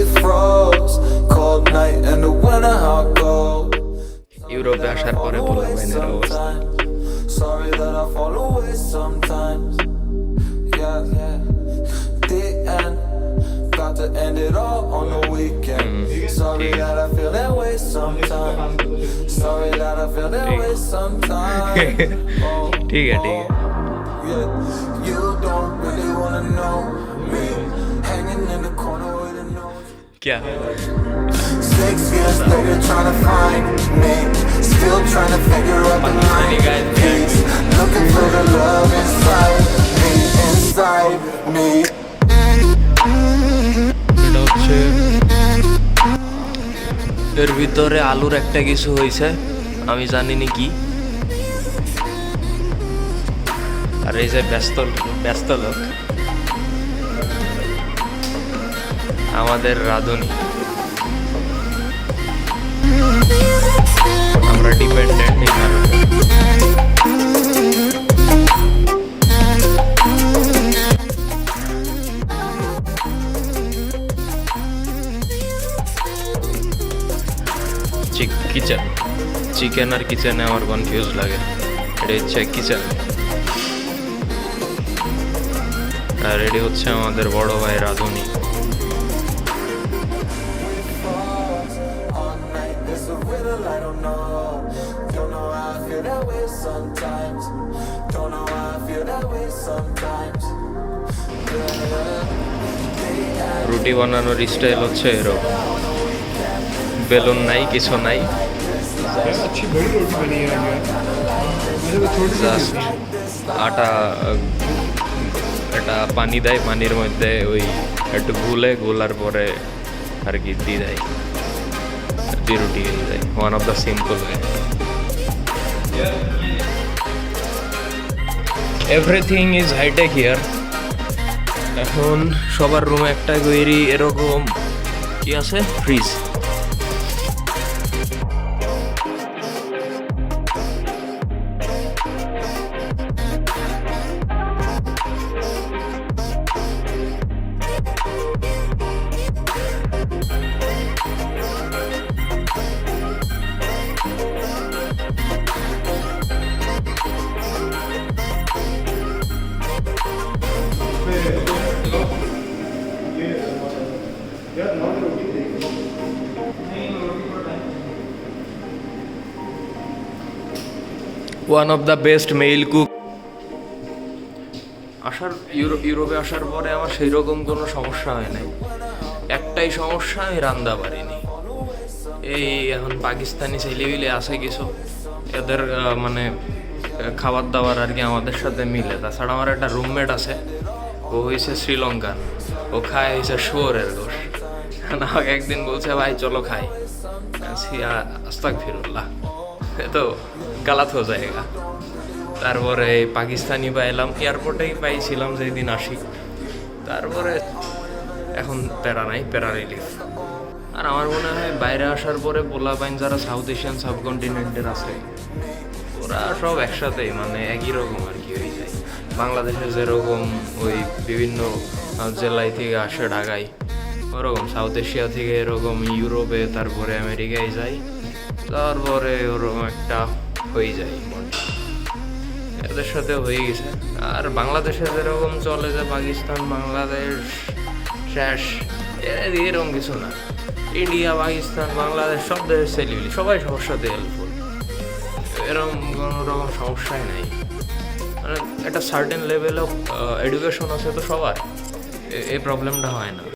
it froze. Cold night in the winter, how cold. ইউরোপে আসার পরে পোলাপাইনের অবস্থা। Sorry that I fall away sometimes. Yeah, yeah. The end. Got to end it all on the weekend. Sorry that I feel that way sometimes. Sorry that I feel that way sometimes. Oh, ठीक है yeah. You don't really wanna know me. Hanging in the corner with a nose. क्या 6 years later trying to find me. Still trying to figure out the night. Looking for the love inside me, inside me. এটা হচ্ছে এর ভিতরে আলুর একটা কিছু হয়েছে, আমি জানিনি কি। আর এই যে ব্যস্ত লোক আমাদের রাঁধুনি, আমরা ডিপেন্ডেন্ট এখানে। কিচেন, চিকেন আর কিচেনে আমার কনফিউজ লাগে। এটা হচ্ছে কিচেন আর এটি হচ্ছে আমাদের বড় ভাই রাঁধুনি। রুটি বানানোর স্টাইল হচ্ছে এরকম, বেলুন নাই, কিছু নাই, জাস্ট আটা, এটা পানি দেয়, পানির মধ্যে ওই একটু গুলার পরে আর কি দিয়ে দেয়, দিয়ে রুটি দিয়ে দেয়। One of the simple way. Everything is hi-tech here. এখন সবার রুমে একটা গৈরি এরকম কি আছে, fridge. One of the best male cook. ইউরোপে আসার পরে আমার সেই রকম কোনো সমস্যা হয় নাই। একটাই সমস্যা, আমি রান্না পারিনি। এই এখন পাকিস্তানি ছেলেপিলে আছে কিছু, এদের মানে খাবার দাবার আর কি আমাদের সাথে মিলে। তাছাড়া আমার একটা রুমমেট আছে, ও হয়েছে শ্রীলঙ্কান, ও খায় হয়েছে শুয়োরের গোশ। আমাকে একদিন বলছে, ভাই চলো খাই। আস্তাগফিরুল্লাহ, এ তো গালাত হয়ে জায়গা। তারপরে পাকিস্তানি পাইলাম, এয়ারপোর্টেই পাইছিলাম যেদিন আসি। তারপরে এখন প্যারা নাই, প্যারা রিলিফ। আর আমার মনে হয় বাইরে আসার পরে পোলাপাইন যারা সাউথ এশিয়ান সাবকন্টিনেন্টের আছে, ওরা সব একসাথেই মানে একই রকম আর কি হয়ে যায়। বাংলাদেশে যেরকম ওই বিভিন্ন জেলায় থেকে আসে ঢাকায়, ওরকম সাউথ এশিয়া থেকে এরকম ইউরোপে, তারপরে আমেরিকায় যায়, তারপরে ওরকম একটা হয়ে যায়। এদের সাথে হয়ে গেছে। আর বাংলাদেশে যেরকম চলে যে পাকিস্তান বাংলাদেশ শেষ, এরকম কিছু না। ইন্ডিয়া, পাকিস্তান, বাংলাদেশ সব দেশের ছেলেপিলে সবাই সবার সাথে হেল্পফুল, এরকম কোনো রকম সমস্যাই নাই। মানে একটা সার্টেন লেভেল অফ এডুকেশন আছে তো সবার, এই প্রবলেমটা হয় না।